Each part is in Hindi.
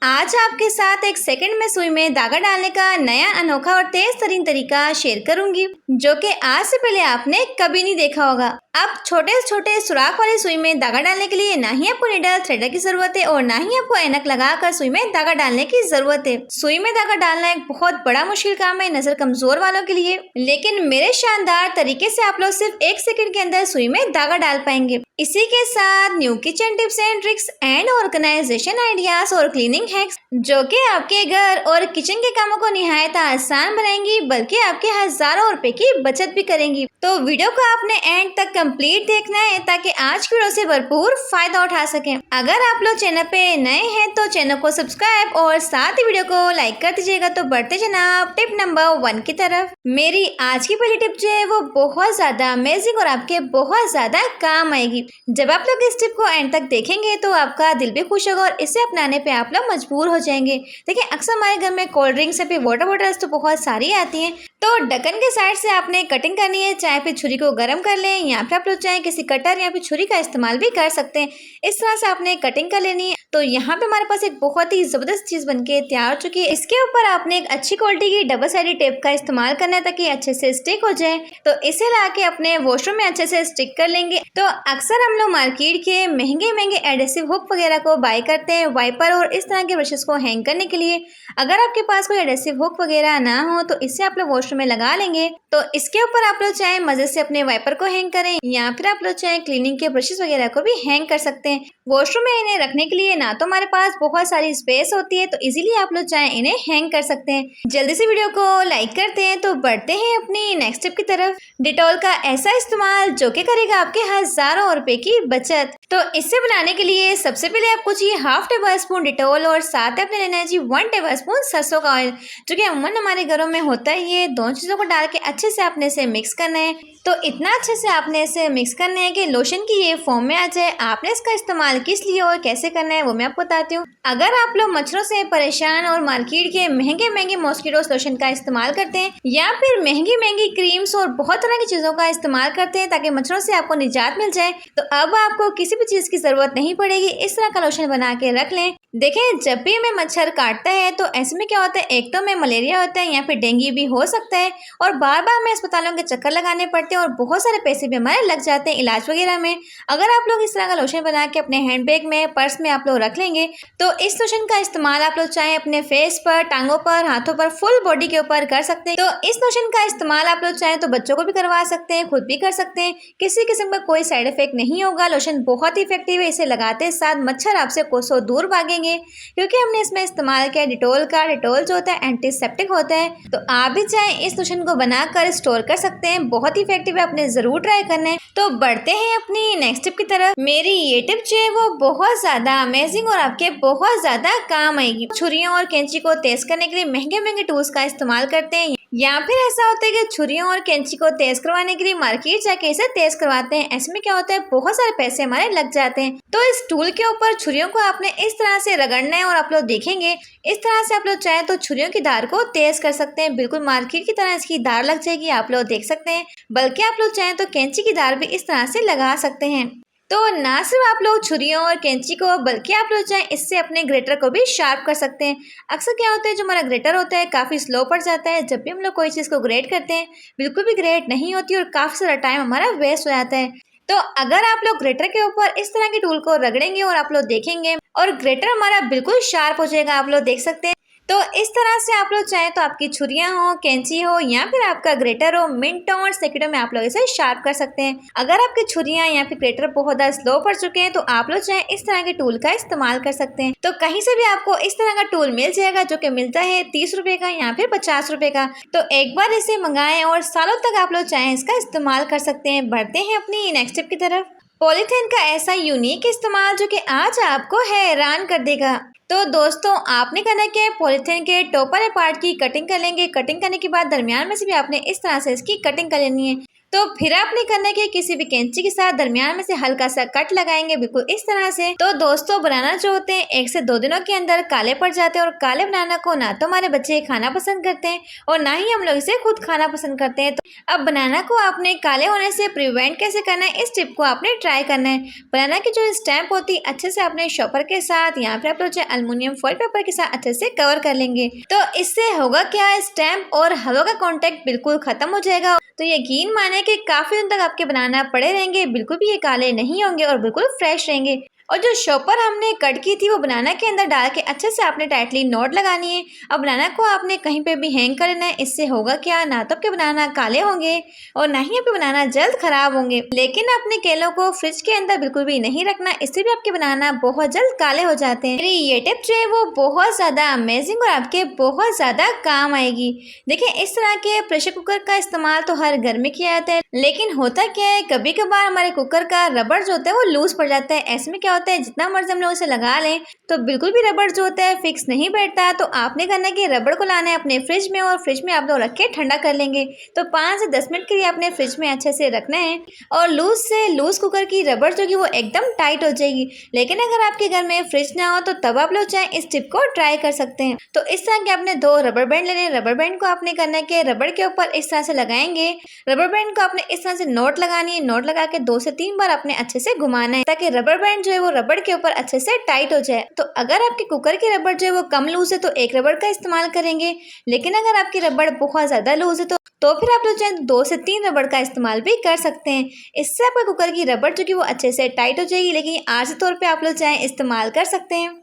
आज आपके साथ एक सेकंड में सुई में धागा डालने का नया अनोखा और तेज तरीन तरीका शेयर करूंगी, जो कि आज से पहले आपने कभी नहीं देखा होगा। अब छोटे छोटे सुराख वाली सुई में धागा डालने के लिए ना ही आपको नीडल थ्रेडर की जरूरत है और ना ही आपको ऐनक लगाकर सुई में धागा डालने की जरूरत है। सुई में धागा डालना एक बहुत बड़ा मुश्किल काम है नजर कमजोर वालों के लिए, लेकिन मेरे शानदार तरीके से आप लोग सिर्फ 1 सेकंड के अंदर सुई में धागा डाल पाएंगे। इसी के साथ new kitchen tips and tricks and organisation ideas और क्लीनिंग हैक्स, जो कि आपके घर और किचन के कामों को निहायत आसान बनाएंगी, बल्कि आपके हजारों रुपए की बचत भी करेंगी। तो वीडियो को आपने एंड तक कंप्लीट देखना है ताकि आज की वीडियो से भरपूर फायदा उठा सकें। अगर आप लोग चैनल पे नए हैं तो चैनल को सब्सक्राइब और साथ ही वीडियो को लाइक कर दीजिएगा। तो बढ़ते जनाब टिप नंबर 1 की तरफ। मेरी आज की पहली टिप जो है वो बहुत ज्यादा अमेजिंग और आपके बहुत ज्यादा काम आएगी। जब आप लोग इस टिप को एंड तक देखेंगे तो आपका दिल भी खुश होगा और इसे अपनाने पे आप लोग मजबूर हो जाएंगे। देखिए, अक्सर हमारे घर में कोल्ड ड्रिंक्स या फिर वाटर बॉटल्स तो बहुत सारी आती हैं, तो ढक्कन के साइड से आपने कटिंग करनी है। चाहे फिर छुरी को गर्म कर लें या फिर आप लोग चाहे किसी कटर या फिर छुरी का इस्तेमाल भी कर सकते हैं। इस तरह से आपने कटिंग कर लेनी है। तो यहाँ पे हमारे पास एक बहुत ही जबरदस्त चीज बनके तैयार हो चुकी है। इसके ऊपर आपने एक अच्छी क्वालिटी की डबल साइडेड टेप का इस्तेमाल करना है ताकि अच्छे से स्टिक हो जाए। तो इसे ला के अपने वॉशरूम में अच्छे से स्टिक कर लेंगे। तो अक्सर हम लोग मार्केट के महंगे महंगे एडेसिव हुक वगैरह को बाय करते हैं वाइपर और इस तरह के ब्रशेस को हैंग करने के लिए। अगर आपके पास कोई एडेसिव हुक वगैरह ना हो तो इसे आप लोग वॉशरूम में लगा लेंगे। तो इसके ऊपर आप लोग चाहे मजे से अपने वाइपर को हैंग करें या फिर आप लोग चाहे क्लीनिंग के ब्रशेस वगैरह को भी हैंग कर सकते हैं। वॉशरूम में इन्हें रखने के लिए ना तो हमारे पास बहुत सारी स्पेस होती है, तो इजीली आप लोग चाहे इन्हें हैंग कर सकते हैं। जल्दी से वीडियो को लाइक करते हैं। तो बढ़ते हैं अपनी नेक्स्ट टिप की तरफ। डिटॉल का ऐसा इस्तेमाल जो कि करेगा आपके हजारों रुपए की बचत। तो इसे बनाने के लिए सबसे पहले आपको चाहिए 1/2 टेबल स्पून डिटॉल और साथ में अपने लेना है जी 1 टेबल स्पून सरसों का ऑयल, जो कि अमूमन हमारे घरों में होता है। ये दोनों चीजों को डाल के अच्छे से आपने इसे मिक्स करना है। तो इतना अच्छे से आपने इसे मिक्स करना है कि लोशन की ये फॉर्म में आ जाए। आपने इसका इस्तेमाल किस लिए और कैसे करना है वो मैं आपको बताती हूँ। अगर आप लोग मच्छरों से परेशान और मार्केट के महंगे महंगे मॉस्किटो लोशन का इस्तेमाल करते हैं या फिर महंगी महंगी क्रीम्स और बहुत तरह की चीजों का इस्तेमाल करते हैं ताकि मच्छरों से आपको निजात मिल जाए, तो अब आपको किसी भी चीज की जरूरत नहीं पड़ेगी। इस तरह का लोशन बना के रख लें। देखें, जब भी हमें मच्छर काटता है तो ऐसे में क्या होता है, एक तो हमें मलेरिया होता है या फिर डेंगू भी हो सकता है और बार बार हमें अस्पतालों के चक्कर लगाने पड़ते हैं और बहुत सारे पैसे भी हमारे लग जाते हैं इलाज वगैरह में। अगर आप लोग इस तरह का लोशन बना के अपने हैंड बैग में पर्स में आप लोग रख लेंगे तो इस लोशन का इस्तेमाल आप लोग चाहे अपने फेस पर, टांगों पर, हाथों पर, फुल बॉडी के ऊपर कर सकते हैं। तो इस लोशन का इस्तेमाल आप लोग चाहे तो बच्चों को भी करवा सकते हैं, खुद भी कर सकते हैं। किसी किस्म का कोई साइड इफेक्ट नहीं होगा। लोशन बहुत ही इफेक्टिव है। इसे लगाते साथ मच्छर आपसे कोसों दूर भागेंगे क्योंकि हमने इसमें इस्तेमाल किया डिटॉल का। डिटॉल जो होता है एंटीसेप्टिक होता है। तो आप भी चाहे इस लोशन को बनाकर स्टोर कर सकते हैं। बहुत ही इफेक्टिव है, आपने जरूर ट्राई करना है। तो बढ़ते हैं अपनी नेक्स्ट टिप की तरफ। मेरी ये टिप जो है वो बहुत ज्यादा अमेजिंग और आपके बहुत ज्यादा काम आएगी। छुरियों और कैंची को तेज करने के लिए महंगे महंगे टूल्स का इस्तेमाल करते हैं या फिर ऐसा होता है कि छुरियों और कैंची को तेज करवाने के लिए मार्केट जाके इसे तेज करवाते हैं। ऐसे में क्या होता है, बहुत सारे पैसे हमारे लग जाते हैं। तो इस टूल के ऊपर छुरियों को आपने इस तरह से रगड़ना है और आप लोग देखेंगे इस तरह से आप लोग चाहे तो छुरियों की धार को तेज कर सकते हैं। बिल्कुल मार्केट की तरह इसकी धार लग जाएगी, आप लोग देख सकते हैं। बल्कि आप लोग चाहे तो कैंची की धार भी इस तरह से लगा सकते हैं। तो ना सिर्फ आप लोग छुरियों और कैंची को, बल्कि आप लोग चाहे इससे अपने ग्रेटर को भी शार्प कर सकते हैं। अक्सर क्या होता है, जो हमारा ग्रेटर होता है काफ़ी स्लो पड़ जाता है। जब भी हम लोग कोई चीज़ को ग्रेट करते हैं बिल्कुल भी ग्रेट नहीं होती और काफ़ी सारा टाइम हमारा वेस्ट हो जाता है। तो अगर आप लोग ग्रेटर के ऊपर इस तरह के टूल को रगड़ेंगे और आप लोग देखेंगे और ग्रेटर हमारा बिल्कुल शार्प हो जाएगा, आप लोग देख सकते हैं। तो इस तरह से आप लोग चाहे तो आपकी छुरियां हो, कैंची हो या फिर आपका ग्रेटर हो, मिनटों और सेकंडों में आप लोग इसे शार्प कर सकते हैं। अगर आपकी छुरियां या फिर ग्रेटर बहुत ज़्यादा स्लो पड़ चुके हैं तो आप लोग चाहे इस तरह के टूल का इस्तेमाल कर सकते हैं। तो कहीं से भी आपको इस तरह का टूल मिल जाएगा जो कि मिलता है 30 रुपए का या फिर 50 रुपए का। तो एक बार इसे मंगाएं और सालों तक आप लोग चाहे इसका इस्तेमाल कर सकते हैं। बढ़ते हैं अपनी नेक्स्ट टिप की तरफ। पॉलीथीन का ऐसा यूनिक इस्तेमाल जो कि आज आपको हैरान कर देगा। तो दोस्तों, आपने करना क्या है, पॉलीथीन के टॉप वाले पार्ट की कटिंग कर लेंगे। कटिंग करने के बाद दरमियान में से भी आपने इस तरह से इसकी कटिंग कर लेनी है। तो फिर आपने करना है कि किसी भी कैंची के साथ दरमियान में से हल्का सा कट लगाएंगे, बिल्कुल इस तरह से। तो दोस्तों बनाना जो होते हैं 1 से 2 दिनों के अंदर काले पड़ जाते हैं और काले बनाना को ना तो हमारे बच्चे खाना पसंद करते हैं और ना ही हम लोग इसे खुद खाना पसंद करते हैं। तो अब बनाना को आपने काले होने से प्रिवेंट कैसे करना है, इस टिप को आपने ट्राई करना है। बनाना की जो स्टैम्प होती है अच्छे से आपने शॉपर के साथ यहाँ पे आप लोग एल्युमिनियम फॉइल पेपर के साथ अच्छे से कवर कर लेंगे। तो इससे होगा क्या, स्टैम्प और हवा का कॉन्टेक्ट बिल्कुल खत्म हो जाएगा। तो यकीन माने कि काफी दिन तक आपके बनाना पड़े रहेंगे, बिल्कुल भी ये काले नहीं होंगे और बिल्कुल फ्रेश रहेंगे। और जो शॉपर हमने कट की थी वो बनाना के अंदर डाल के अच्छे से आपने टाइटली नोट लगानी है। अब बनाना को आपने कहीं पे भी हैंग कर लेना है। इससे होगा क्या, ना तो आपके बनाना काले होंगे और ना ही आपके बनाना जल्द खराब होंगे। लेकिन अपने केलों को फ्रिज के अंदर बिल्कुल भी नहीं रखना, इससे भी आपके बनाना बहुत जल्द काले हो जाते हैं। मेरी ये टिप जो है वो बहुत ज्यादा अमेजिंग और आपके बहुत ज्यादा काम आएगी। देखिए इस तरह के प्रेशर कुकर का इस्तेमाल तो हर घर में किया जाता है, लेकिन होता क्या है कभी कभार हमारे कुकर का रबड़ जो होता है वो लूज पड़ जाता है। ऐसे में क्या होता है, जितना मर्जी हम लोग उसे लगा लें तो बिल्कुल भी रबड़ जो होता है फिक्स नहीं बैठता। तो आपने करना है कि रबड़ को लाना है अपने फ्रिज में और फ्रिज में आप लोग रख के ठंडा कर लेंगे। तो 5 से 10 मिनट के लिए आपने फ्रिज में अच्छे से रखना है और लूज से लूज कुकर की रबड़ जो कि वो एकदम टाइट हो जाएगी। लेकिन अगर आपके घर में फ्रिज ना हो तो तब आप लोग चाहे इस टिप को ट्राई कर सकते हैं। तो इस तरह के आपने 2 रबड़ बैंड लेने, रबड़ बैंड को आपने करना है कि रबड़ के ऊपर इस तरह से लगाएंगे। रबड़ बैंड को आपने इस तरह से नोट लगानी है, नोट लगा के 2 से 3 बार आपने अच्छे से घुमाना है ताकि रबड़ बैंड जो है वो रबड़ के ऊपर अच्छे से टाइट हो जाए। तो अगर आपके कुकर की रबड़ जो है वो कम लूज है तो 1 रबड़ का इस्तेमाल करेंगे, लेकिन अगर आपकी रबड़ बहुत ज्यादा लूज है तो फिर आप लोग चाहे 2 से 3 रबड़ का इस्तेमाल भी कर सकते हैं। इससे आपके कुकर की रबड़ जो कि वो अच्छे से टाइट हो जाएगी। लेकिन आर्जी तौर पे आप लोग चाहे इस्तेमाल कर सकते हैं।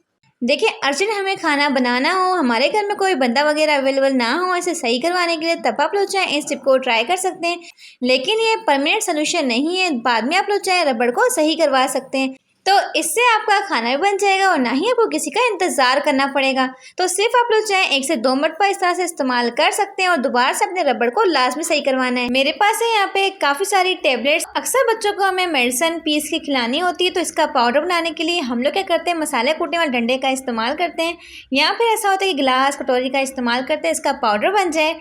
देखिए अर्जेंट हमें खाना बनाना हो, हमारे घर में कोई बंदा वगैरह अवेलेबल ना हो इसे सही करवाने के लिए, तब आप लोग चाहे इस टिप को ट्राई कर सकते हैं। लेकिन ये परमानेंट सोल्यूशन नहीं है, बाद में आप लोग चाहे रबड़ को सही करवा सकते हैं। तो इससे आपका खाना भी बन जाएगा और ना ही आपको किसी का इंतजार करना पड़ेगा। तो सिर्फ आप लोग चाहे 1 से 2 मिनट पर इस तरह से इस्तेमाल कर सकते हैं और दोबारा से अपने रबड़ को लास्ट में सही करवाना है। मेरे पास है यहाँ पे काफी सारी टेबलेट्स। अक्सर बच्चों को हमें मेडिसिन पीस के खिलानी होती है, तो इसका पाउडर बनाने के लिए हम लोग क्या करते हैं, मसाले कूटने वाले डंडे का इस्तेमाल करते हैं। यहाँ पे ऐसा होता है कि गिलास कटोरी का इस्तेमाल करते हैं इसका पाउडर बन जाए।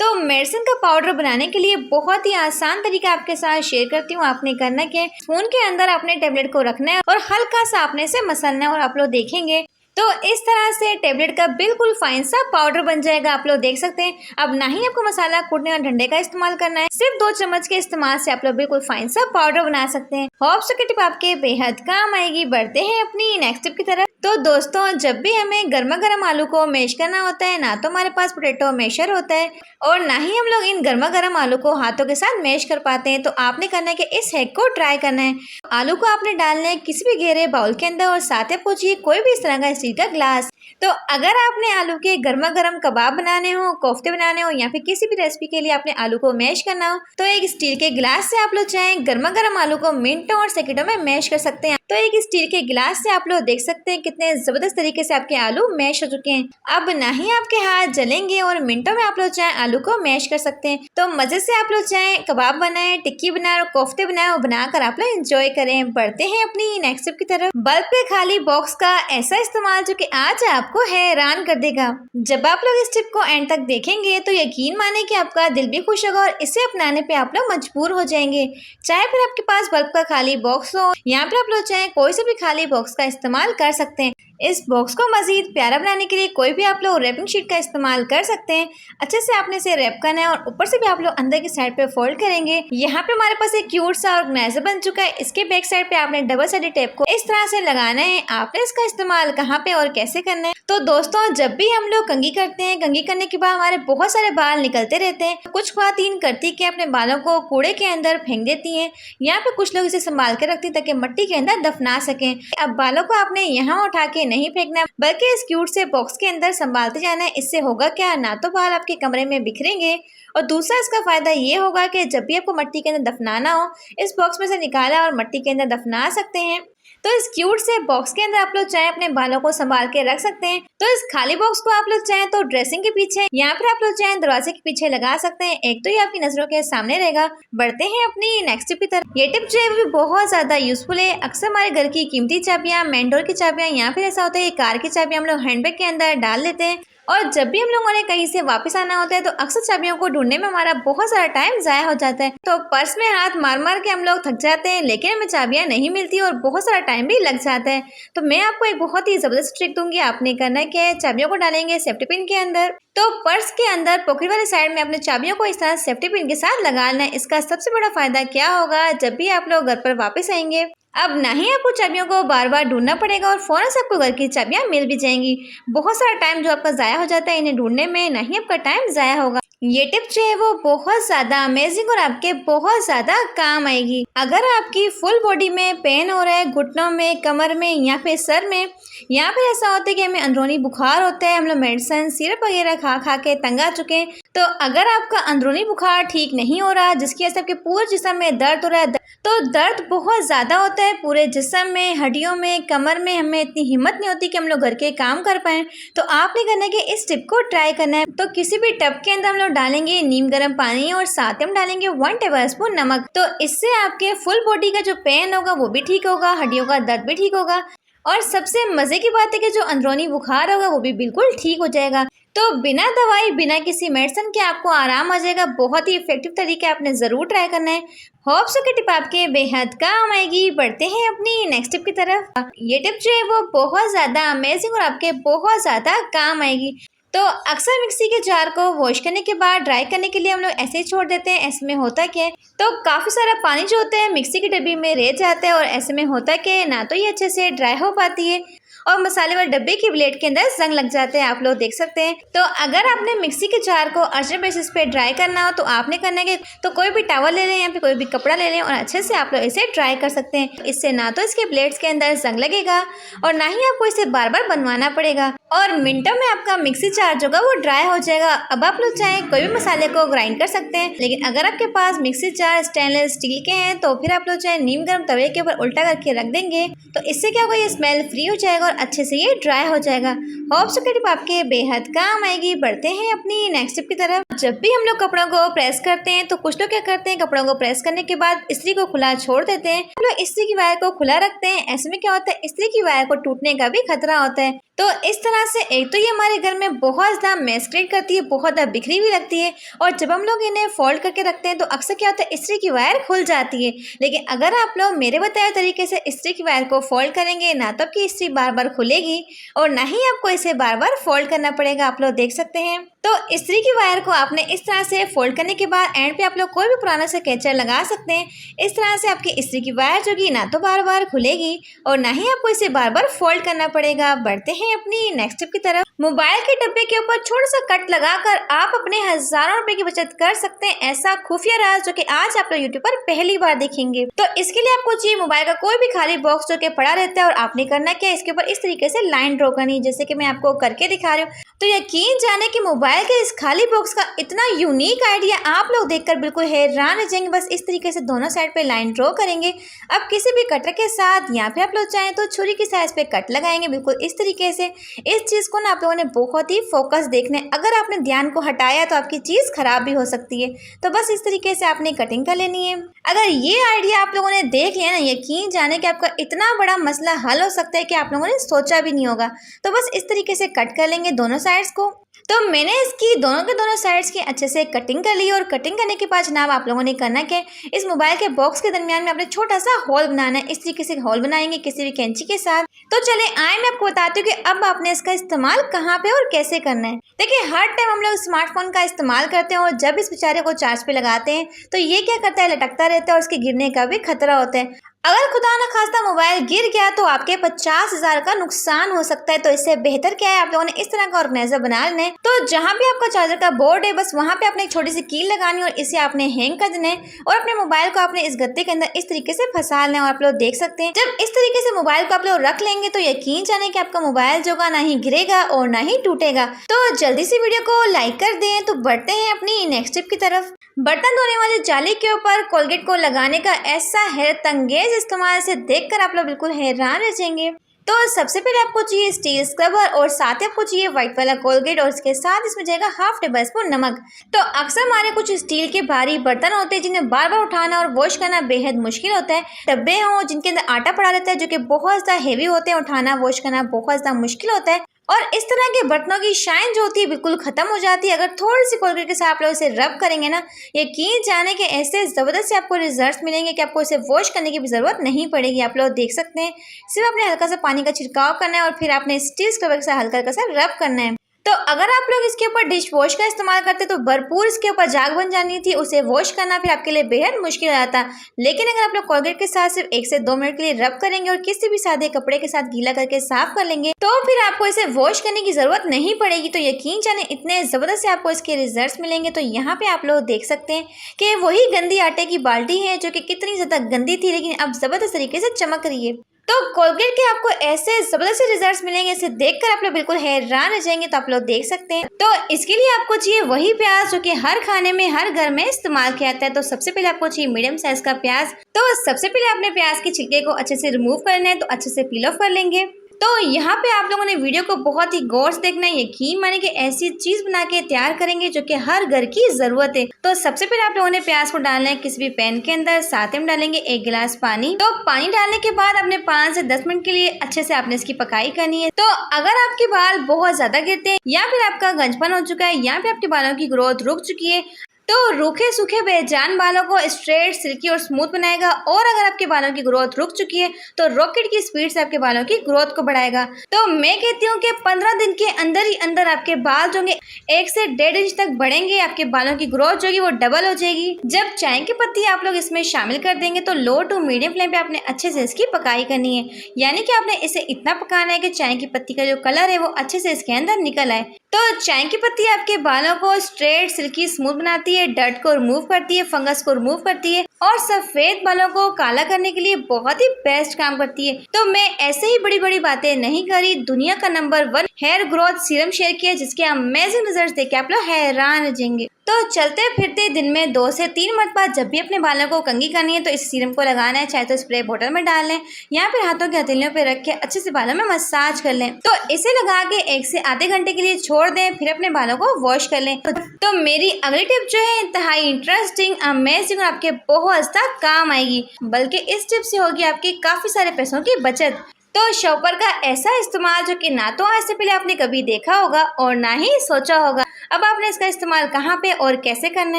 तो मेडिसिन का पाउडर बनाने के लिए बहुत ही आसान तरीका आपके साथ शेयर करती हूँ। आपने करना क्या, स्पून के अंदर आपने टेबलेट को रखना है और हल्का सा आपने से मसलना है और आप लोग देखेंगे तो इस तरह से टेबलेट का बिल्कुल फाइन सा पाउडर बन जाएगा। आप लोग देख सकते हैं। अब ना ही आपको मसाला कूटने वाले डंडे का इस्तेमाल करना है, सिर्फ 2 चम्मच के इस्तेमाल से आप लोग बिल्कुल फाइन सा पाउडर बना सकते हैं। होप्स की टिप आपके बेहद काम आएगी। बढ़ते हैं अपनी नेक्स्ट टिप की तरफ। तो दोस्तों जब भी हमें गर्मा गर्म आलू को मैश करना होता है, ना तो हमारे पास पोटैटो मैशर होता है और ना ही हम लोग इन गर्मा गर्म आलू को हाथों के साथ मैश कर पाते हैं। तो आपने करना है कि इस हैक को ट्राई करना है। आलू को आपने डालना है किसी भी गहरे बाउल के अंदर और साथ में पूछिए कोई भी इस तरह का स्टील का ग्लास। तो अगर आपने आलू के गर्मा गर्म कबाब बनाने हो, कोफ्ते बनाने हो या फिर किसी भी रेसिपी के लिए आपने आलू को मैश करना हो तो एक स्टील के गिलास से आप लोग चाहे गर्मा गर्म आलू को मिनटों और सेकंडों में मैश कर सकते हैं। तो एक स्टील के गिलास से आप लोग देख सकते हैं कितने जबरदस्त तरीके से आपके आलू मैश हो चुके हैं। अब ना ही आपके हाथ जलेंगे और मिनटों में आप लोग चाहे आलू को मैश कर सकते हैं। तो मजे से आप लोग चाहे कबाब बनाए, टिक्की बनाए और कोफ्ते बनाए और बनाकर आप लोग एंजॉय करें। बढ़ते हैं अपनी नेक्स्ट टिप की तरफ। बल्ब पे खाली बॉक्स का ऐसा इस्तेमाल जो कि आज आपको हैरान कर देगा। जब आप लोग इस टिप को एंड तक देखेंगे तो यकीन माने कि आपका दिल भी खुश होगा और इसे अपनाने पे आप लोग मजबूर हो जाएंगे। चाहे फिर आपके पास बल्ब का खाली बॉक्स हो यहाँ पे आप लोग चाहे कोई से भी खाली बॉक्स का इस्तेमाल कर सकते हैं। इस बॉक्स को मजीद प्यारा बनाने के लिए कोई भी आप लोग रैपिंग शीट का इस्तेमाल कर सकते हैं। अच्छे से आपने इसे रैप करना है और ऊपर से भी आप लोग अंदर की साइड पे फोल्ड करेंगे। यहाँ पे हमारे पास एक क्यूट सा ऑर्गेनाइजर बन चुका है। इसके बैक साइड पे आपने डबल साइडेड टेप को इस तरह से लगाना है। आपने इसका इस्तेमाल कहाँ पे और कैसे करना है, तो दोस्तों जब भी हम लोग कंघी करते हैं, कंघी करने के बाद हमारे बहुत सारे बाल निकलते रहते हैं। कुछ ख्वातीन करती कि अपने बालों को कूड़े के अंदर फेंक देती हैं, यहाँ पे कुछ लोग इसे संभाल के रखती ताकि मिट्टी के अंदर दफना सकें। अब बालों को आपने यहाँ उठा के नहीं फेंकना बल्कि इस क्यूट से बॉक्स के अंदर संभालते जाना है। इससे होगा क्या, ना तो बाल आपके कमरे में बिखरेंगे और दूसरा इसका फायदा ये होगा कि जब भी आपको मिट्टी के अंदर दफनाना हो इस बॉक्स में से निकाला और मिट्टी के अंदर दफना सकते हैं। तो इस क्यूट से बॉक्स के अंदर आप लोग चाहे अपने बालों को संभाल के रख सकते हैं। तो इस खाली बॉक्स को आप लोग चाहे तो ड्रेसिंग के पीछे या फिर आप लोग चाहे दरवाजे के पीछे लगा सकते हैं। एक तो ये आपकी नजरों के सामने रहेगा। बढ़ते हैं अपनी नेक्स्ट टिप की तरफ। ये टिप जो है वो बहुत ज्यादा यूजफुल है। अक्सर हमारे घर की कीमती चाबियां, मेन डोर की चाबियां या फिर ऐसा होता है कार की चाबियां हम लोग हैंडबैग के अंदर डाल लेते हैं और जब भी हम लोगों ने कहीं से वापस आना होता है तो अक्सर चाबियों को ढूंढने में हमारा बहुत सारा टाइम जाया हो जाता है। तो पर्स में हाथ मार मार के हम लोग थक जाते हैं, लेकिन हमें चाबियां नहीं मिलती और बहुत सारा टाइम भी लग जाता है। तो मैं आपको एक बहुत ही जबरदस्त ट्रिक दूंगी। आपने करना क्या है, चाबियों को डालेंगे सेफ्टी पिन के अंदर। तो पर्स के अंदर पॉकेट वाले साइड में अपने चाबियों को इस तरह सेफ्टी पिन के साथ लगा लेना है। इसका सबसे बड़ा फायदा क्या होगा, जब भी आप लोग घर पर वापस आएंगे अब ना ही आपको चाबियों को बार बार ढूंढना पड़ेगा और फौरन से आपको घर की चाबियां मिल भी जाएंगी। बहुत सारा टाइम जो आपका जाया हो जाता है इन्हें ढूंढने में, ना ही आपका टाइम जाया होगा। ये टिप जो है वो बहुत ज्यादा अमेजिंग और आपके बहुत ज्यादा काम आएगी। अगर आपकी फुल बॉडी में पेन हो रहा है, घुटनों में, कमर में या फिर सर में, या फिर ऐसा होता है कि हमें अंदरूनी बुखार होता है, हम लोग मेडिसिन सिरप वगैरह खा खा के तंग आ चुके हैं, तो अगर आपका अंदरूनी बुखार ठीक नहीं हो रहा जिसकी वजह से आपके पूरे जिस्म में दर्द हो रहा है, तो दर्द बहुत ज्यादा होता है पूरे जिस्म में, हड्डियों में, कमर में, हमें इतनी हिम्मत नहीं होती कि हम लोग घर के काम कर पाए, तो आपने करना है कि इस टिप को ट्राई करना है। तो किसी भी टब के अंदर हम लोग डालेंगे नीम गर्म पानी और साथ हम डालेंगे 1 टेबलस्पून नमक। तो इससे आपके फुल बॉडी का जो पेन होगा वो भी ठीक होगा, हड्डियों का दर्द भी ठीक होगा और सबसे मजे की बात है कि जो अंदरूनी बुखार होगा वो भी बिल्कुल ठीक हो जाएगा। तो बिना दवाई, बिना किसी मेडिसिन के आपको आराम आ जाएगा। बहुत ही इफेक्टिव तरीके आपने जरूर ट्राई करना है। होप्स की टिप आपके बेहद काम आएगी। बढ़ते हैं अपनी नेक्स्ट टिप की तरफ। ये टिप जो है वो बहुत ज्यादा अमेजिंग और आपके बहुत ज्यादा काम आएगी। तो अक्सर मिक्सी के जार को वॉश करने के बाद ड्राई करने के लिए हम लोग ऐसे ही छोड़ देते हैं। ऐसे में होता क्या है, तो काफी सारा पानी जो होता है मिक्सी की डब्बी में रह जाता है और ऐसे में होता क्या है, ना तो ये अच्छे से ड्राई हो पाती है और मसाले वाले डब्बे की ब्लेड के अंदर जंग लग जाते हैं, आप लोग देख सकते हैं। तो अगर आपने मिक्सी के जार को अर्जेंट बेसिस पे ड्राई करना हो तो आपने करना है तो कोई भी टॉवल ले लें या फिर कोई भी कपड़ा ले लें और अच्छे से आप लोग इसे ड्राई कर सकते हैं। इससे ना तो इसके ब्लेड्स के अंदर जंग लगेगा और ना ही आपको इसे बार बार बनवाना पड़ेगा और मिनटों में आपका मिक्सी जार जो होगा वो ड्राई हो जाएगा। अब आप लोग चाहें कोई भी मसाले को ग्राइंड कर सकते हैं, लेकिन अगर आपके पास मिक्सी जार स्टेनलेस स्टील के हैं तो फिर आप लोग चाहे नीम गर्म तवे के ऊपर उल्टा करके रख देंगे, तो इससे क्या होगा, ये स्मेल फ्री हो जाएगा और अच्छे से ये ड्राई हो जाएगा। होप्स की टिप आपके बेहद काम आएगी। बढ़ते हैं अपनी नेक्स्ट टिप की तरफ। जब भी हम लोग कपड़ों को प्रेस करते हैं तो कुछ लोग क्या करते हैं, कपड़ों को प्रेस करने के बाद इस्त्री को खुला छोड़ देते हैं। हम लोग इस्त्री की वायर को खुला रखते हैं। ऐसे में क्या होता है, इस्त्री की वायर को टूटने का भी खतरा होता है। तो इस तरह से एक तो ये हमारे घर में बहुत ज्यादा मेस क्रिएट करती है, बहुत ज्यादा बिखरी हुई लगती है और जब हम लोग इन्हें फोल्ड करके रखते हैं तो अक्सर क्या होता है, इस्त्री की वायर खुल जाती है। लेकिन अगर आप लोग मेरे बताए तरीके से इस्त्री की वायर को फोल्ड करेंगे, ना तो आपकी इस्त्री बार बार खुलेगी और ना ही आपको इसे बार बार फोल्ड करना पड़ेगा। आप लोग देख सकते हैं। तो इस्त्री की वायर को आपने इस तरह से फोल्ड करने के बाद एंड पे आप लोग कोई भी पुराना सा कैचर लगा सकते हैं। इस तरह से आपकी इस्त्री की वायर जो कि ना तो बार बार खुलेगी और ना ही आपको इसे बार बार फोल्ड करना पड़ेगा। बढ़ते हैं अपनी नेक्स्ट टिप की तरफ। मोबाइल के डब्बे के ऊपर छोटा सा कट लगाकर आप अपने हजारों रुपए की बचत कर सकते हैं। ऐसा खुफिया राज जो कि आज आप लोग यूट्यूब पर पहली बार देखेंगे। तो इसके लिए आपको चाहिए मोबाइल का कोई भी खाली बॉक्स जो कि पड़ा रहता है और आपने करना क्या, इसके ऊपर इस तरीके से लाइन ड्रॉ करनी, जैसे कि मैं आपको करके दिखा रही हूँ। तो यकीन जाने कि मोबाइल के इस खाली बॉक्स का इतना यूनिक आइडिया आप लोग देखकर बिल्कुल हैरान रह जाएंगे। बस इस तरीके से दोनों साइड पे लाइन ड्रॉ करेंगे। अब किसी भी कटर के साथ या फिर आप लोग चाहें तो छुरी की साइज पे कट लगाएंगे, बिल्कुल इस तरीके से। इस चीज को ना आप लोगों ने बहुत ही फोकस देखना है। अगर आपने ध्यान को हटाया तो आपकी चीज खराब भी हो सकती है। तो बस इस तरीके से आपने कटिंग कर लेनी है। अगर ये आइडिया आप लोगों ने देख लिया ना, यकीन जाने कि आपका इतना बड़ा मसला हल हो सकता है कि आप लोगों ने सोचा भी नहीं होगा। तो बस इस तरीके से कट कर लेंगे दोनों साइड्स को। तो मैंने इसकी दोनों के दोनों साइड्स की अच्छे से कटिंग कर ली और कटिंग करने के बाद जनाब आप लोगों ने करना क्या, इस मोबाइल के बॉक्स के दरमियान में आपने छोटा सा होल बनाना है। इस तरीके से होल बनाएंगे किसी भी कैंची के साथ। तो चले आए मैं आपको बताती हूँ कि अब आपने इसका इस्तेमाल कहाँ पे और कैसे करना है। देखिए, हर टाइम हम लोग स्मार्टफोन का इस्तेमाल करते हैं और जब इस बेचारे को चार्ज पे लगाते हैं तो ये क्या करता है, लटकता रहता है और उसके गिरने का भी खतरा होता है। अगर खुदा न खास्ता मोबाइल गिर गया तो आपके 50,000 का नुकसान हो सकता है। तो इससे बेहतर क्या है, आप लोगों ने इस तरह का ऑर्गेनाइजर बना लेना है। तो जहां भी आपका चार्जर का बोर्ड है बस वहां पे आपने एक छोटी सी कील लगानी और इसे आपने हैंग कर देना है और अपने मोबाइल को आपने इस गत्ते के अंदर इस तरीके से फंसा लेना है। और आप लोग देख सकते हैं, जब इस तरीके से मोबाइल को आप लोग रख लेंगे तो यकीन जाने कि आपका मोबाइल जो ना ही गिरेगा और ना ही टूटेगा। तो जल्दी से वीडियो को लाइक कर दें। तो बढ़ते हैं अपनी नेक्स्ट टिप की तरफ। बर्तन धोने वाले जाली के ऊपर कोलगेट को लगाने का ऐसा हैरत अंगेज इस्तेमाल से देखकर आप लोग बिल्कुल हैरान रह जाएंगे। तो सबसे पहले आपको चाहिए स्टील स्क्रबर और साथ ही आपको चाहिए व्हाइट वाला कोलगेट और इसके साथ इसमें जाएगा 1/2 टेबलस्पून नमक। तो अक्सर हमारे कुछ स्टील के भारी बर्तन होते हैं जिन्हें बार बार उठाना और वॉश करना बेहद मुश्किल होता है। डब्बे हों जिनके अंदर आटा पड़ा रहता है जो कि बहुत ज्यादा हेवी होते हैं, उठाना वॉश करना बहुत ज्यादा मुश्किल होता है। और इस तरह के बर्तनों की शाइन जो होती है बिल्कुल खत्म हो जाती है अगर थोड़ी सी कोलगेट के साथ आप लोग इसे रब करेंगे ना। यकीन जाने के ऐसे ज़बरदस्त से आपको रिजल्ट्स मिलेंगे कि आपको इसे वॉश करने की भी ज़रूरत नहीं पड़ेगी। आप लोग देख सकते हैं, सिर्फ आपने हल्का सा पानी का छिड़काव करना है और फिर आपने स्टील स्क्रबर के साथ हल्का हल्का सा रब करना है। तो अगर आप लोग इसके ऊपर डिश वॉश का इस्तेमाल करते तो भरपूर इसके ऊपर झाग बन जानी थी, उसे वॉश करना फिर आपके लिए बेहद मुश्किल हो जाता। लेकिन अगर आप लोग कोलगेट के साथ सिर्फ 1 से 2 मिनट के लिए रब करेंगे और किसी भी सादे कपड़े के साथ गीला करके साफ कर लेंगे तो फिर आपको इसे वॉश करने की जरूरत नहीं पड़ेगी। तो यकीन जाने इतने जबरदस्त से आपको इसके रिजल्ट्स मिलेंगे। तो यहाँ पे आप लोग देख सकते हैं कि वही गंदी आटे की बाल्टी है जो कि कितनी ज्यादा गंदी थी लेकिन अब जबरदस्त तरीके से चमक रही है। तो कोलगेट के आपको ऐसे जबरदस्त रिजल्ट्स मिलेंगे, इसे देखकर आप लोग बिल्कुल हैरान रह जाएंगे। तो आप लोग देख सकते हैं। तो इसके लिए आपको चाहिए वही प्याज जो कि हर खाने में हर घर में इस्तेमाल किया जाता है। तो सबसे पहले आपको चाहिए मीडियम साइज का प्याज। तो सबसे पहले आपने प्याज के छिलके को अच्छे से रिमूव करना है, तो अच्छे से पील ऑफ कर लेंगे। तो यहाँ पे आप लोगों ने वीडियो को बहुत ही गौर से देखना है, यकीन माने कि ऐसी चीज बना के तैयार करेंगे जो कि हर घर की जरूरत है। तो सबसे पहले आप लोगों ने प्याज को डालना है किसी भी पैन के अंदर, साथ में डालेंगे 1 गिलास पानी। तो पानी डालने के बाद आपने 5 से 10 मिनट के लिए अच्छे से आपने इसकी पकाई करनी है। तो अगर आपके बाल बहुत ज्यादा गिरते हैं या फिर आपका गंजपन हो चुका है या फिर आपके बालों की ग्रोथ रुक चुकी है तो रूखे सूखे बेजान बालों को स्ट्रेट, सिल्की और स्मूथ बनाएगा। और अगर आपके बालों की ग्रोथ रुक चुकी है तो रॉकेट की स्पीड से आपके बालों की ग्रोथ को बढ़ाएगा। तो मैं कहती हूँ कि 15 दिन के अंदर ही अंदर आपके बाल जो 1 से 1.5 इंच तक बढ़ेंगे। आपके बालों की ग्रोथ जो है वो डबल हो जाएगी। जब चाय की पत्ती आप लोग इसमें शामिल कर देंगे तो लो टू मीडियम फ्लेम पे आपने अच्छे से इसकी पकाई करनी है, यानी कि आपने इसे इतना पकाना है कि चाय की पत्ती का जो कलर है वो अच्छे से इसके अंदर निकल आए। तो चाय की पत्ती आपके बालों को स्ट्रेट, सिल्की, स्मूथ बनाती है, डर्ट को रिमूव करती है, फंगस को रिमूव करती है और सफेद बालों को काला करने के लिए बहुत ही बेस्ट काम करती है। तो मैं ऐसे ही बड़ी बड़ी बातें नहीं करी, दुनिया का number 1 hair growth serum share किया जिसके अमेजिंग रिजल्ट देख के आप लोग हैरान रह जाएंगे। तो चलते फिरते दिन में 2 से 3 मिनट बाद जब भी अपने बालों को कंघी करनी है तो इस सीरम को लगाना है, चाहे तो स्प्रे बोतल में डाल लें या फिर हाथों के हथेलियों पे रख के अच्छे से बालों में मसाज कर लें। तो इसे लगा के 1 से आधे घंटे के लिए छोड़ दें, फिर अपने बालों को वॉश कर लें। तो मेरी अगली टिप जो है इंतहाई इंटरेस्टिंग, अमेजिंग और आपके बहुत ज्यादा काम आएगी, बल्कि इस टिप से होगी आपकी काफी सारे पैसों की बचत। तो शॉपर का ऐसा इस्तेमाल जो कि ना तो आज से पहले आपने कभी देखा होगा और ना ही सोचा होगा। अब आपने इसका इस्तेमाल कहाँ पे और कैसे करना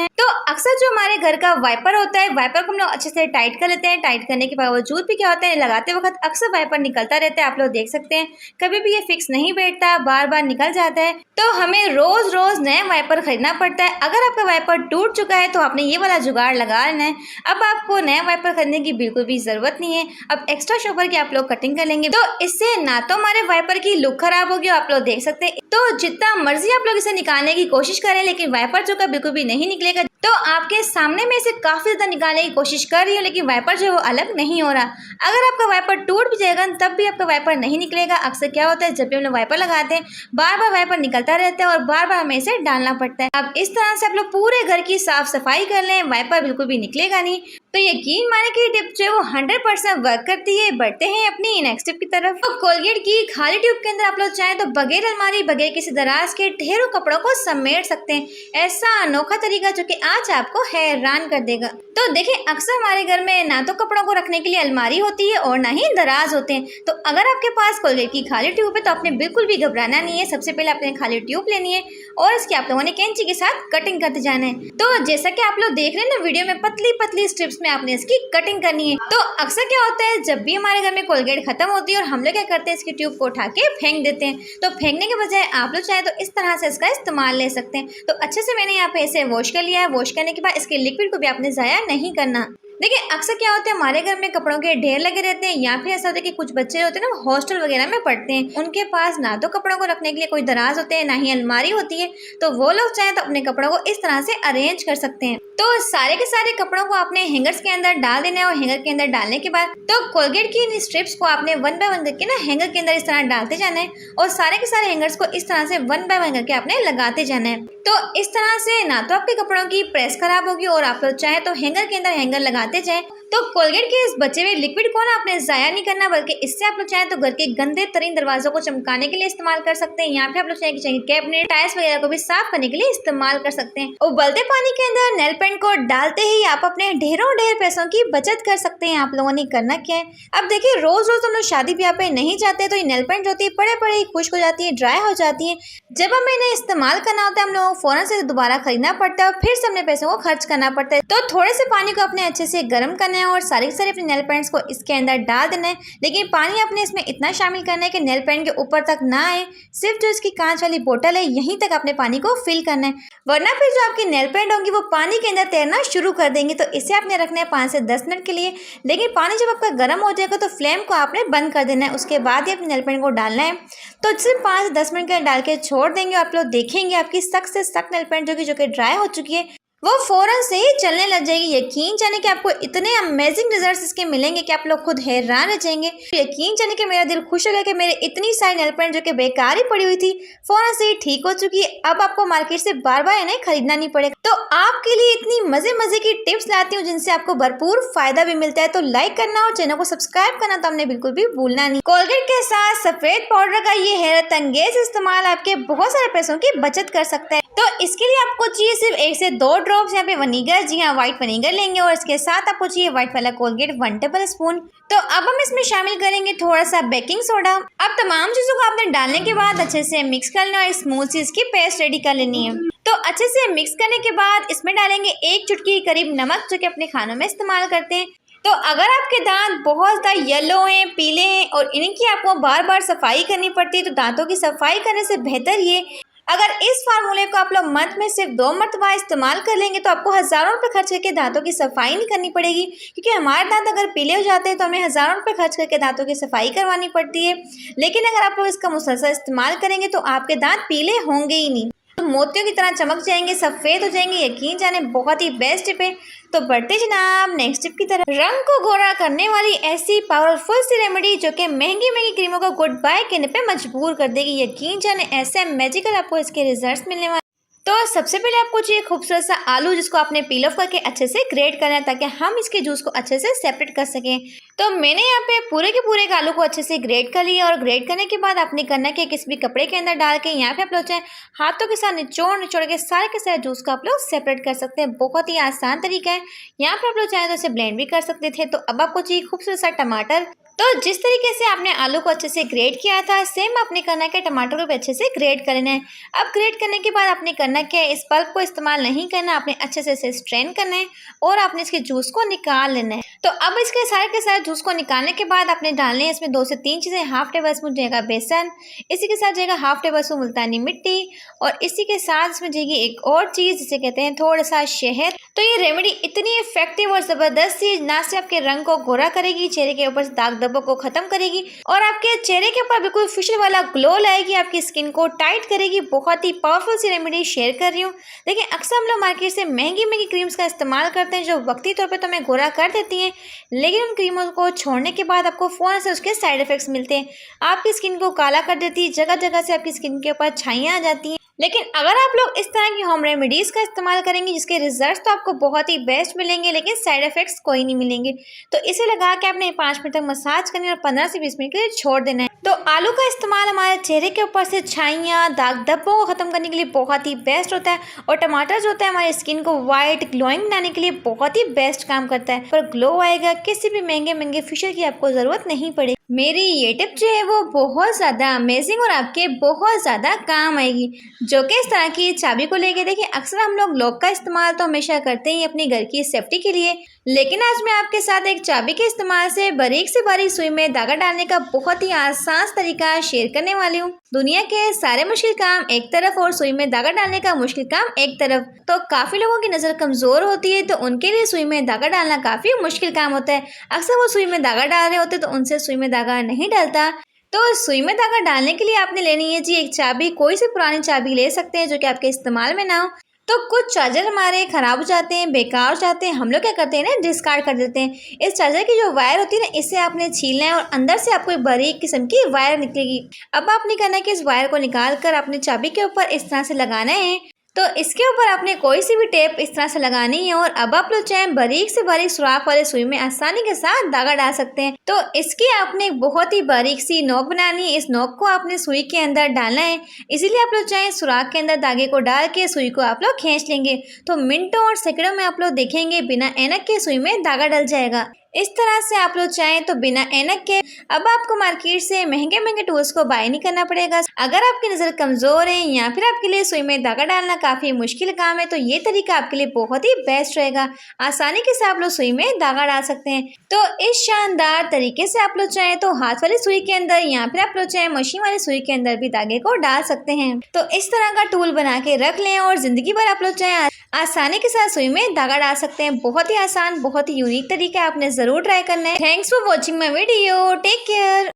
है। तो अक्सर जो हमारे घर का वाइपर होता है, वाइपर को हम लोग अच्छे से टाइट कर लेते हैं। टाइट करने के बावजूद भी क्या होता है, लगाते वक्त अक्सर वाइपर निकलता रहता है। आप लोग देख सकते हैं कभी भी ये फिक्स नहीं बैठता, बार बार निकल जाता है। तो हमें रोज रोज नया वाइपर खरीदना पड़ता है। अगर आपका वाइपर टूट चुका है तो आपने ये वाला जुगाड़ लगा लेना है। अब आपको नया वाइपर खरीदने की बिल्कुल भी जरूरत नहीं है। अब एक्स्ट्रा शॉपर की आप लोग कटिंग कर लेंगे तो इससे ना तो हमारे वाइपर की लुक खराब होगी, आप लोग देख सकते हैं। तो जितना मर्जी आप लोग इसे निकालने की कोशिश करें लेकिन वाइपर जो का बिल्कुल भी नहीं निकलेगा। तो आपके सामने में इसे काफी ज्यादा निकालने की कोशिश कर रही हूँ लेकिन वाइपर जो है वो अलग नहीं हो रहा। अगर आपका वाइपर टूट भी जाएगा तब भी आपका वाइपर नहीं निकलेगा। अक्सर क्या होता है, जब भी हम लोग वाइपर लगाते हैं बार बार वाइपर निकलता रहता है और बार बार हमें इसे डालना पड़ता है। अब इस तरह से आप लोग पूरे घर की साफ सफाई कर लें, वाइपर बिल्कुल भी निकलेगा नहीं। तो यकीन माने कि टिप जो है वो 100% वर्क करती है। बढ़ते हैं अपनी नेक्स्ट टिप की तरफ। तो कोलगेट की खाली ट्यूब के अंदर आप लोग चाहें तो बगैर अलमारी, बगैर किसी दराज के ढेरों कपड़ों को समेट सकते हैं। ऐसा अनोखा तरीका जो कि आज आपको हैरान कर देगा। तो देखिए, अक्सर हमारे घर में ना तो कपड़ों को रखने के लिए अलमारी होती है और ना ही दराज होते हैं। तो अगर आपके पास कोलगेट की खाली ट्यूब है तो आपने बिल्कुल भी घबराना नहीं है। सबसे पहले आपने खाली ट्यूब लेनी है और इसकी आप लोगों ने कैंची के साथ कटिंग करते जाना है। तो जैसा कि आप लोग देख रहे हैं ना वीडियो में, पतली पतली स्ट्रिप्स में आपने इसकी कटिंग करनी है। तो अक्सर क्या होता है, जब भी हमारे घर में कोलगेट खत्म होती है और हम लोग क्या करते हैं, इसकी ट्यूब को उठा के फेंक देते हैं। तो फेंकने के बजाय आप लोग चाहे तो इस तरह से इसका इस्तेमाल ले सकते हैं। तो अच्छे से मैंने यहाँ पे इसे वॉश कर लिया है। वॉश करने के बाद इसके लिक्विड को भी आपने जाया नहीं करना। देखिए, अक्सर क्या होता है, हमारे घर में कपड़ों के ढेर लगे रहते हैं या फिर ऐसा होता है कि कुछ बच्चे होते हैं ना, हॉस्टल वगैरह में पढ़ते हैं, उनके पास ना तो कपड़ों को रखने के लिए कोई दराज होते हैं ना ही अलमारी होती है। तो वो लोग चाहे तो अपने कपड़ों को इस तरह से अरेंज कर सकते हैं। तो सारे के सारे कपड़ों को आपने हैंगर्स के अंदर डाल देना है और हैंगर के अंदर डालने के बाद तो कोलगेट की इन स्ट्रिप्स को आपने 1 बाय 1 करके ना हैंगर के अंदर इस तरह डालते जाना है और सारे के सारे हैंगर्स को इस तरह से 1 बाय 1 करके आपने लगाते जाना है। तो इस तरह से ना तो आपके कपड़ों की प्रेस खराब होगी और आप लोग चाहे तो हैंगर के अंदर हैंगर लगाते जाएं तो कोलगेट के इस बचे हुए लिक्विड को ना आपने ज़ाया नहीं करना, बल्कि इससे आप लोग चाहें तो घर के गंदे तरीन दरवाजों को चमकाने के लिए इस्तेमाल कर सकते हैं। यहाँ पे आप लोग चाहें कैबिनेट, टाइल्स वगैरह को भी साफ करने के लिए इस्तेमाल कर सकते हैं। उबलते पानी के अंदर नेल पेंट को डालते ही आप अपने ढेरों ढेर पैसों की बचत कर सकते हैं। आप लोगों ने करना क्या है, अब देखिए रोज रोज हम लोग शादी ब्याह पे नहीं जाते, तो ये नेल पेंट जो होती है पड़े पड़े ही खुश्क हो जाती है, ड्राई हो जाती है। जब हमें इन्हें इस्तेमाल करना होता है, हम लोगों को फौरन से दोबारा खरीदना पड़ता है और फिर से अपने पैसों को खर्च करना पड़ता है। तो थोड़े से पानी को अपने अच्छे से गर्म करना है और सारे नेल पेंट्स को इसके अंदर डाल देना है। लेकिन पानी अपने इसमें इतना शामिल करना है कि नेल पेंट के ऊपर तक ना आए, सिर्फ जो इसकी कांच वाली बोतल है यहीं तक अपने पानी को फिल करना है, वरना फिर जो आपकी नेल पेंट होंगी वो पानी के अंदर तैरना शुरू कर देंगी। तो इसे आपने रखना है 5 से 10 मिनट के लिए। लेकिन पानी जब आपका गर्म हो जाएगा तो फ्लेम को आपने बंद कर देना है, उसके बाद ही अपने नेल पेंट को डालना है। तो सिर्फ 5 से 10 मिनट के लिए डाल के छोड़ देंगे, आप लोग देखेंगे आपकी सख्त से सख्त नेल पेंट जो कि ड्राई हो चुकी है वो फौरन से ही चलने लग जाएगी। यकीन जाने कि आपको इतने अमेजिंग रिजल्ट्स इसके मिलेंगे कि आप लोग खुद हैरान रह जाएंगे। यकीन जाने कि मेरा दिल खुश हो गया कि मेरे इतनी सारी नेल पेंट जो कि बेकार ही पड़ी हुई थी फौरन से ही ठीक हो चुकी है। अब आपको मार्केट से बार बार इन्हें खरीदना नहीं पड़ेगा। तो आपके लिए इतनी मजे मजे की टिप्स लाती हूँ जिनसे आपको भरपूर फायदा भी मिलता है। तो लाइक करना और चैनल को सब्सक्राइब करना तो हमने बिल्कुल भी भूलना नहीं। कोलगेट के साथ सफेद पाउडर का ये हैरत अंगेज इस्तेमाल आपके बहुत सारे पैसों की बचत कर सकता है। तो इसके लिए आपको चाहिए सिर्फ 1 से 2 ड्रॉप्स यहाँ पे वनीगर, जी हाँ व्हाइट वनीगर लेंगे, और इसके साथ आपको चाहिए व्हाइट वाला कोलगेट 1 टेबल स्पून। तो अब हम इसमें शामिल करेंगे थोड़ा सा बेकिंग सोडा। अब तमाम चीजों को आपने डालने के बाद अच्छे से मिक्स कर लेना और स्मूथ सी इसकी पेस्ट रेडी कर लेनी है। तो अच्छे से मिक्स करने के बाद इसमें डालेंगे 1 चुटकी करीब नमक, जो कि अपने खानों में इस्तेमाल करते हैं। तो अगर आपके दांत बहुत ज़्यादा येलो हैं, पीले हैं और इनकी आपको बार बार सफाई करनी पड़ती है, तो दांतों की सफाई करने से बेहतर ये अगर इस फार्मूले को आप लोग मंथ में सिर्फ 2 मरतबा इस्तेमाल कर लेंगे तो आपको हज़ारों रुपये खर्च करके दांतों की सफाई नहीं करनी पड़ेगी। क्योंकि हमारे दांत अगर पीले हो जाते हैं तो हमें हज़ारों रुपये खर्च करके दांतों की सफाई करवानी पड़ती है। लेकिन अगर आप लोग इसका मुसलसल इस्तेमाल करेंगे तो आपके दांत पीले होंगे ही नहीं, तो मोतियों की तरह चमक जाएंगे, सफ़ेद हो जाएंगे। यकीन जाने बहुत ही बेस्ट टिप है। तो बढ़ते जनाब नेक्स्ट टिप की तरफ। रंग को गोरा करने वाली ऐसी पावरफुल सी रेमेडी जो कि महंगी महंगी क्रीमों को गुड बाय कहने पे मजबूर कर देगी। यकीन जाने ऐसे मैजिकल आपको इसके रिजल्ट्स मिलने वाले। तो सबसे पहले आपको चाहिए खूबसूरत सा आलू, जिसको आपने पील ऑफ करके अच्छे से ग्रेट करना है ताकि हम इसके जूस को अच्छे से सेपरेट कर सकें। तो मैंने यहाँ पे पूरे के पूरे आलू को अच्छे से ग्रेट कर लिया और ग्रेट करने के बाद आपने करना कि किसी भी कपड़े के अंदर डाल के यहाँ पे आप लोग चाहे हाथों के साथ निचोड़ के सारे जूस को आप लोग सेपरेट कर सकते हैं। बहुत ही आसान तरीका है। यहाँ पे आप लोग चाहे तो इसे ब्लेंड भी कर सकते थे। तो अब आपको चाहिए खूबसूरत सा टमाटर। तो जिस तरीके से आपने आलू को अच्छे से ग्रेट किया था सेम आपने करना है कि टमाटर को भी अच्छे से ग्रेट करना है। अब ग्रेट करने के बाद आपने करना क्या है, इस पल्प को इस्तेमाल नहीं करना, आपने अच्छे से इसे स्ट्रेन करना है और आपने इसके जूस को निकाल लेना है। तो अब इसके सारे जूस को निकालने के बाद आपने डालने हैं इसमें 2 से 3 चीज़ें। 1/2 टेबल स्पून जाएगा बेसन, इसी के साथ जाएगा 1/2 टेबल स्पून मुल्तानी मिट्टी और इसी के साथ इसमें जाएगी एक और चीज़ जिसे कहते हैं थोड़ा सा शहद। तो ये रेमेडी इतनी इफेक्टिव और ज़बरदस्त सी ना सिर्फ आपके रंग को गोरा करेगी, चेहरे के ऊपर से दाग धब्बों को खत्म करेगी और आपके चेहरे के ऊपर बिल्कुल फेशियल वाला ग्लो लाएगी, आपकी स्किन को टाइट करेगी। बहुत ही पावरफुल सी रेमेडी शेयर कर रही हूँ। देखिए अक्सर हम लोग मार्केट से महंगी महंगी क्रीम्स का इस्तेमाल करते हैं जो वक्ती तौर पे तो हमें गोरा कर देती हैं, लेकिन उन क्रीमों को छोड़ने के बाद आपको फ़ौरन से उसके साइड इफेक्ट्स मिलते हैं। आपकी स्किन को काला कर देती है, जगह जगह से आपकी स्किन के ऊपर छाइयाँ आ जाती हैं। लेकिन अगर आप लोग इस तरह की होम रेमेडीज़ का इस्तेमाल करेंगे जिसके रिजल्ट्स तो आपको बहुत ही बेस्ट मिलेंगे लेकिन साइड इफेक्ट्स कोई नहीं मिलेंगे। तो इसे लगा के आपने 5 मिनट तक मसाज करनी और 15 से 20 मिनट के लिए छोड़ देना है। तो आलू का इस्तेमाल हमारे चेहरे के ऊपर से छाइयाँ, दाग धब्बों को ख़त्म करने के लिए बहुत ही बेस्ट होता है और टमाटर जो होता है हमारी स्किन को वाइट ग्लोइंग बनाने के लिए बहुत ही बेस्ट काम करता है। पर ग्लो आएगा, किसी भी महंगे फेशियल की आपको ज़रूरत नहीं पड़ेगी। मेरी ये टिप जो है वो बहुत ज़्यादा अमेजिंग और आपके बहुत ज़्यादा काम आएगी, जो कि इस तरह की चाबी को लेके। देखिए अक्सर हम लोग लॉक का इस्तेमाल तो हमेशा करते हैं अपने घर की सेफ्टी के लिए, लेकिन आज मैं आपके साथ एक चाबी के इस्तेमाल से बारीक से बारीक सुई में धागा डालने का बहुत ही आसान तरीका शेयर करने वाली हूँ। दुनिया के सारे मुश्किल काम एक तरफ और सुई में धागा डालने का मुश्किल काम एक तरफ। तो काफ़ी लोगों की नज़र कमज़ोर होती है तो उनके लिए सुई में धागा डालना काफ़ी मुश्किल काम होता है। अक्सर वो सुई में धागा डाल रहे होते तो उनसे सुई में धागा नहीं डलता। तो सुई में धागा डालने के लिए आपने लेनी है जी एक चाबी। कोई सी पुरानी चाबी ले सकते हैं जो कि आपके इस्तेमाल में ना हो। तो कुछ चार्जर हमारे ख़राब हो जाते हैं, बेकार हो जाते हैं, हम लोग क्या करते हैं ना डिस्कार्ड कर देते हैं। इस चार्जर की जो वायर होती है ना इसे आपने छीलना है और अंदर से आपको एक बारीक किस्म की वायर निकलेगी। अब आपने करना है कि इस वायर को निकाल कर अपनी चाबी के ऊपर इस तरह से लगाना है तो इसके ऊपर आपने कोई सी भी टेप इस तरह से लगानी है और अब आप लोग चाहे बारीक से बारीक सुराख वाले सुई में आसानी के साथ धागा डाल सकते हैं। तो इसकी आपने एक बहुत ही बारीक सी नोक बनानी है। इस नोक को आपने सुई के अंदर डालना है, इसीलिए आप लोग चाहे सुराख के अंदर धागे को डाल के सुई को आप लोग खींच लेंगे तो मिनटों और सेकंडों में आप लोग देखेंगे बिना ऐनक के सुई में धागा डल जाएगा। इस तरह से आप लोग चाहें तो बिना ऐनक के अब आपको मार्केट से महंगे महंगे टूल्स को बाय नहीं करना पड़ेगा। अगर आपकी नज़र कमज़ोर है या फिर आपके लिए सुई में धागा डालना काफ़ी मुश्किल काम है तो ये तरीका आपके लिए बहुत ही बेस्ट रहेगा। आसानी के साथ आप लोग सुई में धागा डाल सकते हैं। तो इस शानदार तरीके से आप लोग चाहें तो हाथ वाली सुई के अंदर या फिर आप लोग चाहें मशीन वाली सुई के अंदर भी धागे को डाल सकते हैं। तो इस तरह का टूल बना के रख लें और ज़िंदगी भर आप लोग चाहें आसानी के साथ सुई में धागा डाल सकते हैं। बहुत ही आसान, बहुत ही यूनिक तरीका आपने जरूर ट्राई करना है। Thanks for watching my video. Take care.